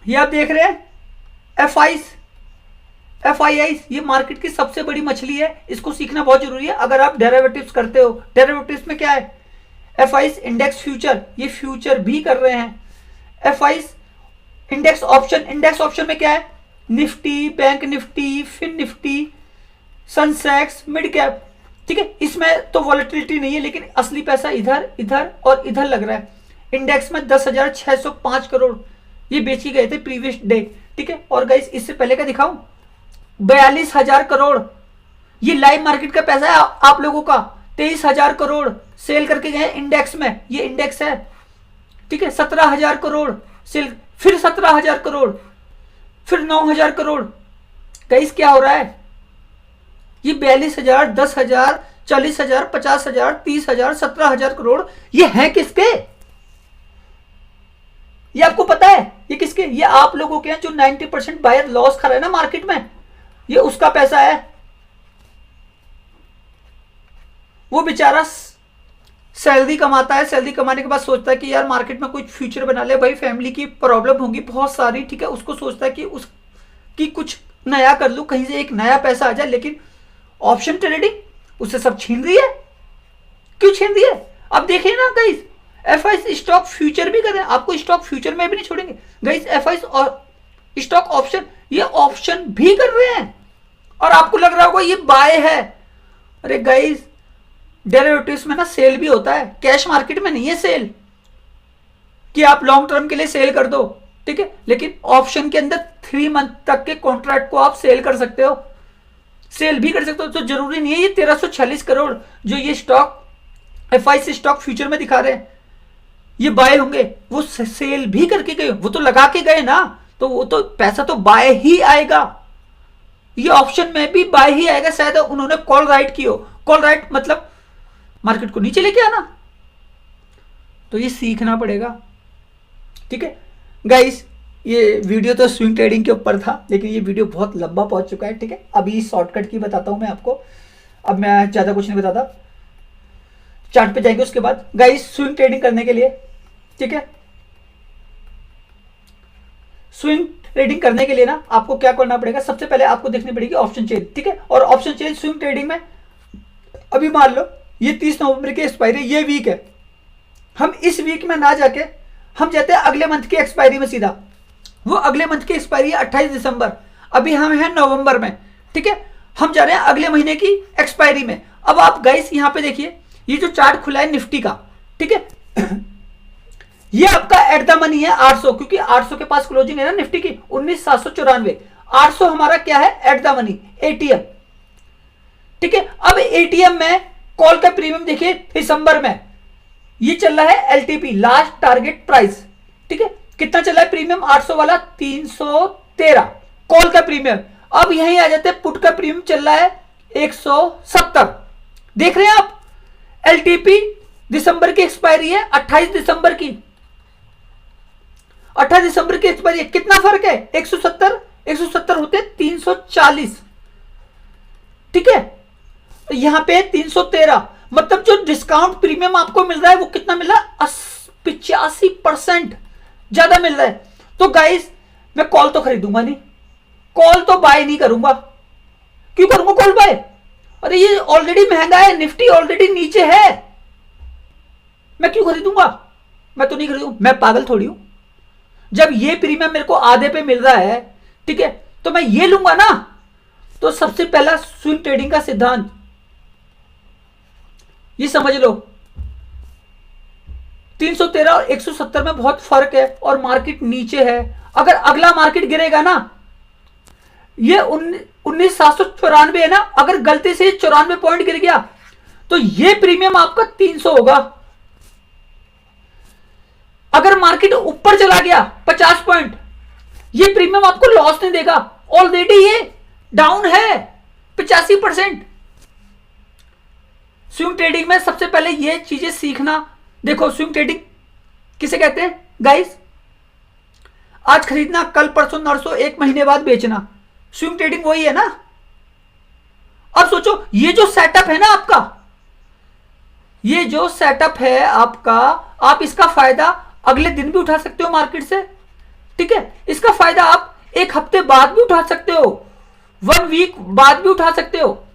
ये आप देख रहे हैं एफआईआई, ये मार्केट की सबसे बड़ी मछली है, इसको सीखना बहुत जरूरी है अगर आप डेरिवेटिव्स करते हो। डेरिवेटिव्स में क्या है, एफआईआई इंडेक्स फ्यूचर, ये फ्यूचर भी कर रहे हैं। एफआईआई इंडेक्स ऑप्शन में क्या है, Nifty, bank Nifty, fin Nifty, Sensex, mid cap, ठीक है। इसमें तो वॉलेटिलिटी नहीं है, लेकिन असली पैसा इधर और इधर लग रहा है। इंडेक्स में 10,605 करोड़ ये बेच के गए थे प्रीवियस डे, ठीक है। और गाइस इससे पहले का दिखाऊं, 42,000 करोड़ ये लाइव मार्केट का पैसा है आप लोगों का। 23,000 करोड़ सेल करके गए इंडेक्स में, ये इंडेक्स है, ठीक है। 17,000 करोड़ सेल, फिर 17,000 करोड़, फिर 9,000 करोड़। गाइस क्या हो रहा है, ये 42,000, 10,000, 40,000, 50,000, 30,000, 17,000 करोड़ ये है किसके, ये आपको पता है ये किसके, ये आप लोगों के हैं जो 90% बायर लॉस खा रहे हैं ना मार्केट में, ये उसका पैसा है। वो बेचारा सैलरी कमाता है, सैलरी कमाने के बाद सोचता है कि यार मार्केट में कोई फ्यूचर बना ले, भाई फैमिली की प्रॉब्लम होगी बहुत सारी, ठीक है। उसको सोचता है कि उसकी कुछ नया कर लूं, कहीं से एक नया पैसा आ जाए, लेकिन ऑप्शन ट्रेडिंग उससे सब छीन रही है। क्यों छीन रही है, अब देखिए ना गाइस, एफआईआई स्टॉक फ्यूचर भी कर रहे हैं, आपको स्टॉक फ्यूचर में भी नहीं छोड़ेंगे गाइस। एफआईआई और स्टॉक ऑप्शन, ये ऑप्शन भी कर रहे हैं, और आपको लग रहा होगा ये बाय है। अरे गाइस डेरिवेटिव्स में ना सेल भी होता है, कैश मार्केट में नहीं है सेल कि आप लॉन्ग टर्म के लिए सेल कर दो, ठीक है। लेकिन ऑप्शन के अंदर 3 मंथ तक के कॉन्ट्रैक्ट को आप सेल कर सकते हो, सेल भी कर सकते हो। तो जरूरी नहीं है ये 1346 करोड़ जो ये स्टॉक एफआईआई स्टॉक फ्यूचर में दिखा रहे हैं ये बाय होंगे, वो सेल भी करके गए, वो तो लगा के गए ना, तो वो तो पैसा तो बाय ही आएगा। ये ऑप्शन में भी बाय ही आएगा, शायद उन्होंने कॉल राइट की हो। कॉल राइट मतलब मार्केट को नीचे लेके आना, तो ये सीखना पड़ेगा, ठीक है गाइस। ये वीडियो तो स्विंग ट्रेडिंग के ऊपर था, लेकिन ये वीडियो बहुत लंबा पहुंच चुका है, ठीक है। अभी शॉर्टकट की बताता हूं मैं आपको, अब मैं ज्यादा कुछ नहीं बताता, चार्ट पे जाएंगे उसके बाद। गाइस स्विंग ट्रेडिंग करने के लिए, ठीक है, स्विंग ट्रेडिंग करने के लिए ना आपको क्या करना पड़ेगा, सबसे पहले आपको देखनी पड़ेगी ऑप्शन चेन, ठीक है। और ऑप्शन चेन स्विंग ट्रेडिंग में, अभी मान लो ये 30 नवंबर की एक्सपायरी, ये वीक है, हम इस वीक में ना जाके हम जाते हैं अगले मंथ की एक्सपायरी में सीधा। वो अगले मंथ की एक्सपायरी है 28 दिसंबर, अभी हम हैं नवंबर में, ठीक है। हम जा रहे हैं अगले महीने की एक्सपायरी में। अब आप गाइस यहां पे देखिए, ये जो चार्ट खुला है निफ्टी का, ठीक है, ये आपका एट द मनी है 800, क्योंकि 800 के पास क्लोजिंग है ना निफ्टी की 19,794। 800 हमारा क्या है, एट द मनी एटीएम, ठीक है। अब एटीएम में कॉल का प्रीमियम देखिए दिसंबर में ये चल रहा है एलटीपी, लास्ट टारगेट प्राइस, ठीक है। कितना चल रहा है प्रीमियम, 800 वाला 313 कॉल का प्रीमियम। अब यहीं आ जाते हैं, पुट का प्रीमियम चल रहा है 170, देख रहे हैं आप। एलटीपी दिसंबर की एक्सपायरी है 28 दिसंबर की, 28 दिसंबर की एक्सपायरी है, कितना फर्क है, 170 होते 340, ठीक है। तो यहां पे 313, मतलब जो डिस्काउंट प्रीमियम आपको मिल रहा है वो कितना मिल रहा है, 85% ज्यादा मिल रहा है। तो गाइस मैं कॉल तो खरीदूंगा नहीं, कॉल तो बाय नहीं करूंगा। क्यों करूंगा कॉल बाय, अरे ये ऑलरेडी महंगा है, निफ्टी ऑलरेडी नीचे है, मैं क्यों खरीदूंगा, मैं तो नहीं खरीदूंगा, मैं पागल थोड़ी हूं। जब ये प्रीमियम मेरे को आधे पे मिल रहा है, ठीक है, तो मैं ये लूंगा ना। तो सबसे पहला स्विंग ट्रेडिंग का सिद्धांत ये समझ लो, 313 और 170 में बहुत फर्क है, और मार्केट नीचे है। अगर अगला मार्केट गिरेगा ना, ये 19,794 है ना, अगर गलती से 94 पॉइंट गिर गया तो ये प्रीमियम आपका 300 होगा। अगर मार्केट ऊपर चला गया 50 पॉइंट, ये प्रीमियम आपको लॉस नहीं देगा, ऑलरेडी ये डाउन है 85%। स्विंग ट्रेडिंग में सबसे पहले ये चीजें सीखना। देखो स्विंग ट्रेडिंग किसे कहते हैं गाइस? आज खरीदना, कल परसों नरसों, एक महीने बाद बेचना, स्विंग ट्रेडिंग वही है ना। अब सोचो ये जो सेटअप है ना आपका, ये जो सेटअप है आपका, आप इसका फायदा अगले दिन भी उठा सकते हो मार्केट से, ठीक है। इसका फायदा आप एक हफ्ते बाद भी उठा सकते हो, 1 वीक बाद भी उठा सकते हो,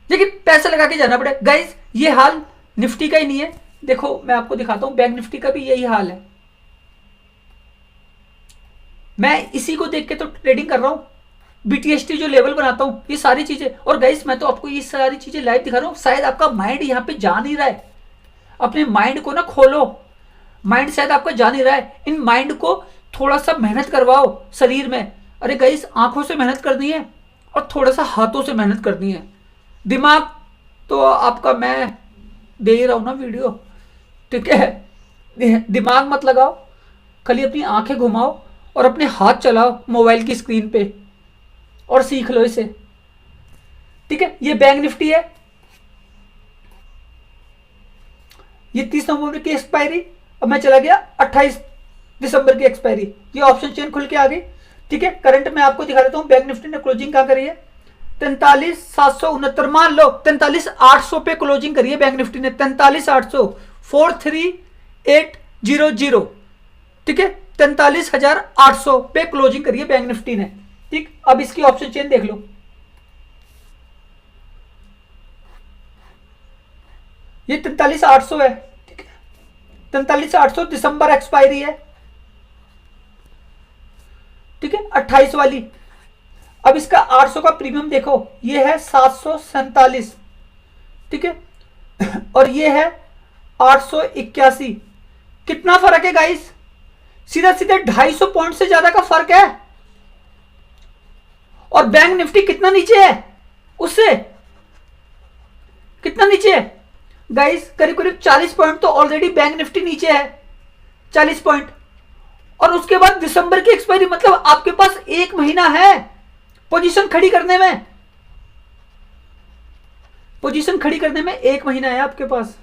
लेकिन पैसे लगा के जाना पड़ेगा। गाइस ये हाल निफ्टी का ही नहीं है, देखो मैं आपको दिखाता हूं, बैंक निफ्टी का भी यही हाल है। मैं इसी को देख के तो ट्रेडिंग कर रहा हूं, बीटीएसटी जो लेवल बनाता हूं, ये सारी चीजें। और गाइस मैं तो आपको ये सारी चीजें लाइव दिखा रहा हूं। शायद आपका माइंड यहां पे जा नहीं रहा है, अपने माइंड को ना खोलो, माइंड शायद आपका जा नहीं रहा है। इन माइंड को थोड़ा सा मेहनत करवाओ शरीर में। अरे गाइस आंखों से मेहनत करनी है और थोड़ा सा हाथों से मेहनत करनी है। दिमाग तो आपका मैं दे ही रहा हूं ना वीडियो, ठीक है। दिमाग मत लगाओ, खाली अपनी आंखें घुमाओ और अपने हाथ चलाओ मोबाइल की स्क्रीन पे और सीख लो इसे, ठीक है। ये बैंक निफ्टी है, ये 30 नवंबर की एक्सपायरी, अब मैं चला गया 28 दिसंबर की एक्सपायरी, ये ऑप्शन चेन खुल के आ गई, ठीक है। करंट में आपको दिखा देता हूं, बैंक निफ्टी ने क्लोजिंग कहां करी है? 43,769, मान लो 43,800 पे क्लोजिंग करी है बैंक निफ्टी ने, 43,800, 43,800, ठीक है। 43,800 पे क्लोजिंग करी है बैंक निफ्टी ने, ठीक। अब इसकी ऑप्शन चेन देख लो, ये 43,800 है, ठीक है। 43,800 दिसंबर एक्सपायरी है, ठीक है, 28 वाली। अब इसका 800 का प्रीमियम देखो, ये है 747, ठीक है, और ये है 881। कितना फर्क है गाइस? सीधा सीधा 250 पॉइंट से ज्यादा का फर्क है। और बैंक निफ्टी कितना नीचे है उससे? कितना नीचे है गाइस? करीब करीब 40 पॉइंट तो ऑलरेडी बैंक निफ्टी नीचे है, 40 पॉइंट। और उसके बाद दिसंबर की एक्सपायरी, मतलब आपके पास 1 महीना है पोजीशन खड़ी करने में, पोजीशन खड़ी करने में 1 महीना है आपके पास।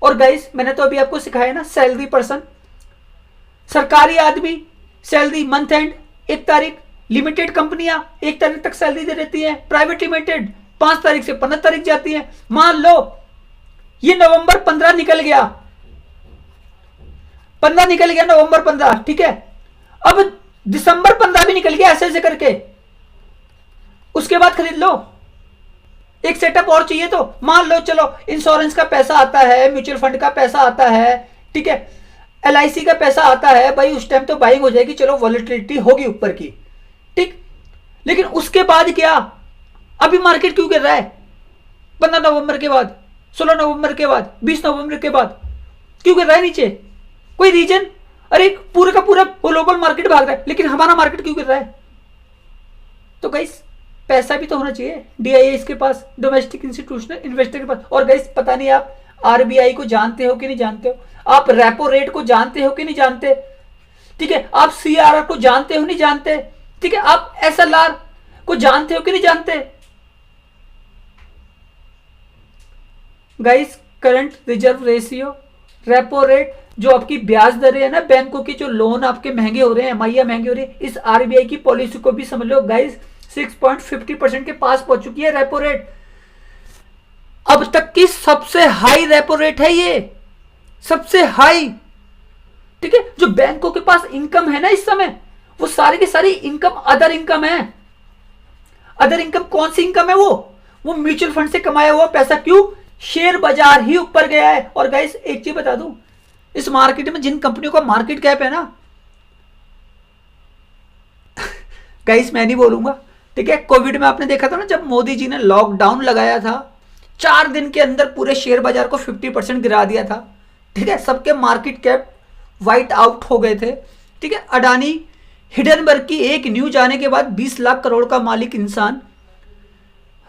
और गाइस मैंने तो अभी आपको सिखाया ना, सैलरी पर्सन, सरकारी आदमी सैलरी मंथ एंड 1 तारीख, लिमिटेड कंपनियां 1 तारीख तक सैलरी दे देती है, प्राइवेट लिमिटेड 5 तारीख से 15 तारीख जाती है। मान लो ये नवंबर 15 निकल गया, 15 निकल गया, नवंबर 15, ठीक है। अब दिसंबर 15 भी निकल गया, ऐसे ऐसे करके, उसके बाद खरीद लो। एक सेटअप और चाहिए तो मान लो, चलो इंश्योरेंस का पैसा आता है, म्यूचुअल फंड का पैसा आता है, ठीक है, LIC का पैसा आता है, भाई उस टाइम तो बाइंग हो जाएगी, चलो वॉलेटिलिटी होगी ऊपर की, ठीक। लेकिन उसके बाद क्या? अभी मार्केट क्यों गिर रहा है? 15 नवंबर के बाद, 16 नवंबर के बाद, 20 नवंबर के बाद क्यों गिर रहा है नीचे? कोई रीजन? अरे पूरा का पूरा ग्लोबल मार्केट भाग रहा है, लेकिन हमारा मार्केट क्यों गिर रहा है? तो गाइस पैसा भी तो होना चाहिए DIA के पास, डोमेस्टिक इंस्टीट्यूशनल इन्वेस्टर के पास। और गाइस पता नहीं आप RBI को जानते हो कि नहीं जानते हो, आप रेपो रेट को जानते हो कि नहीं जानते, ठीक है, आप CRR को जानते हो नहीं जानते, ठीक है, आप SLR को जानते हो कि नहीं जानते। Guys current reserve ratio, repo rate, जो आपकी ब्याज दरें है ना बैंकों की, जो लोन आपके महंगे हो रहे हैं, MIA महंगे हो रही है, इस RBI की पॉलिसी को भी समझ लो गाइस, 6.50% के पास पहुंच चुकी है रेपो रेट। अब तक की सबसे हाई रेपो रेट है ये, सबसे हाई, ठीक है। जो बैंकों के पास इनकम है ना इस समय, वो सारी की सारी इनकम अदर इनकम है। अदर इनकम कौन सी इनकम है? वो म्यूचुअल फंड से कमाया हुआ पैसा। क्यों? शेयर बाजार ही ऊपर गया है। और गाइस एक चीज बता दूं, इस मार्केट में जिन कंपनियों का मार्केट कैप है ना गाइस मैं नहीं बोलूंगा, ठीक है। कोविड में आपने देखा था ना, जब मोदी जी ने लॉकडाउन लगाया था, 4 दिन के अंदर पूरे शेयर बाजार को 50% गिरा दिया था, ठीक है। सबके मार्केट कैप वाइट आउट हो गए थे, ठीक है। अडानी हिडनबर्ग की एक न्यूज आने के बाद 20 लाख करोड़ का मालिक इंसान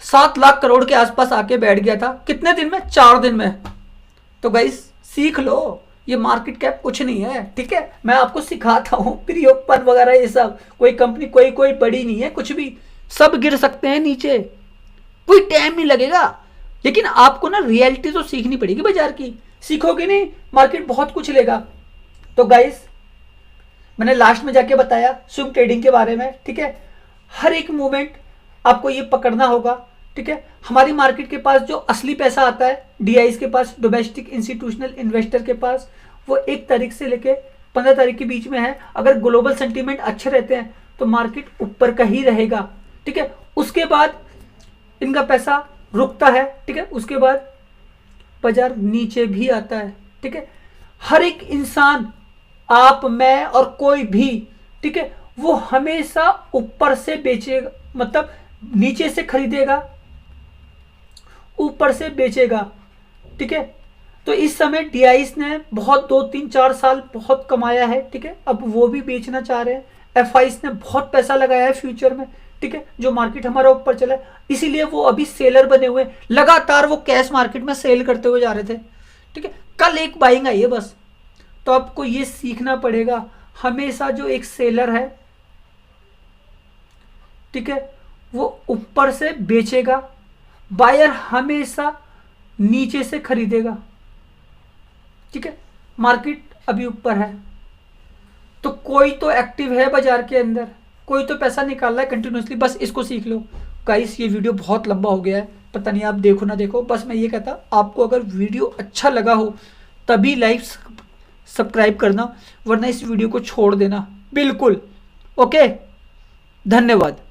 7 लाख करोड़ के आसपास आके बैठ गया था। कितने दिन में? 4 दिन में। तो गाइस सीख लो, ये मार्केट कैप कुछ नहीं है, ठीक है। मैं आपको सिखाता हूँ प्रयोग पर वगैरह, ये सब कोई कंपनी कोई बड़ी नहीं है, कुछ भी सब गिर सकते हैं नीचे, कोई टाइम नहीं लगेगा। लेकिन आपको ना रियलिटी तो सीखनी पड़ेगी बाजार की, सीखोगे नहीं मार्केट बहुत कुछ लेगा। तो गाइस मैंने लास्ट में जाके बताया स्विंग ट्रेडिंग के बारे में, ठीक है। हर एक मूवमेंट आपको ये पकड़ना होगा, ठीक है। हमारी मार्केट के पास जो असली पैसा आता है डीआईज के पास, डोमेस्टिक इंस्टीट्यूशनल इन्वेस्टर के पास, वो 1 तारीख से लेके 15 तारीख के बीच में है। अगर ग्लोबल सेंटीमेंट अच्छे रहते हैं तो मार्केट ऊपर का ही रहेगा, ठीक है। उसके बाद इनका पैसा रुकता है, ठीक है। उसके बाद बाजार नीचे भी आता है, ठीक है। हर एक इंसान, आप, मैं और कोई भी, ठीक है, वो हमेशा ऊपर से बेचेगा, मतलब नीचे से खरीदेगा, ऊपर से बेचेगा, ठीक है। तो इस समय डीआईस ने बहुत 2-3-4 साल बहुत कमाया है, ठीक है। अब वो भी बेचना चाह रहे हैं। एफआईस ने बहुत पैसा लगाया है फ्यूचर में, ठीक है, जो मार्केट हमारा ऊपर चला है, इसीलिए वो अभी सेलर बने हुए, लगातार वो कैश मार्केट में सेल करते हुए जा रहे थे, ठीक है। कल एक बाइंग आई है बस। तो आपको ये सीखना पड़ेगा, हमेशा जो एक सेलर है, ठीक है, वो ऊपर से बेचेगा, बायर हमेशा नीचे से खरीदेगा, ठीक है। मार्केट अभी ऊपर है तो कोई तो एक्टिव है बाजार के अंदर, कोई तो पैसा निकाल रहा है कंटिन्यूसली, बस इसको सीख लो। गाइस ये वीडियो बहुत लंबा हो गया है, पता नहीं आप देखो ना देखो, बस मैं ये कहता आपको अगर वीडियो अच्छा लगा हो तभी लाइक सब्सक्राइब करना, वरना इस वीडियो को छोड़ देना बिल्कुल। ओके, धन्यवाद।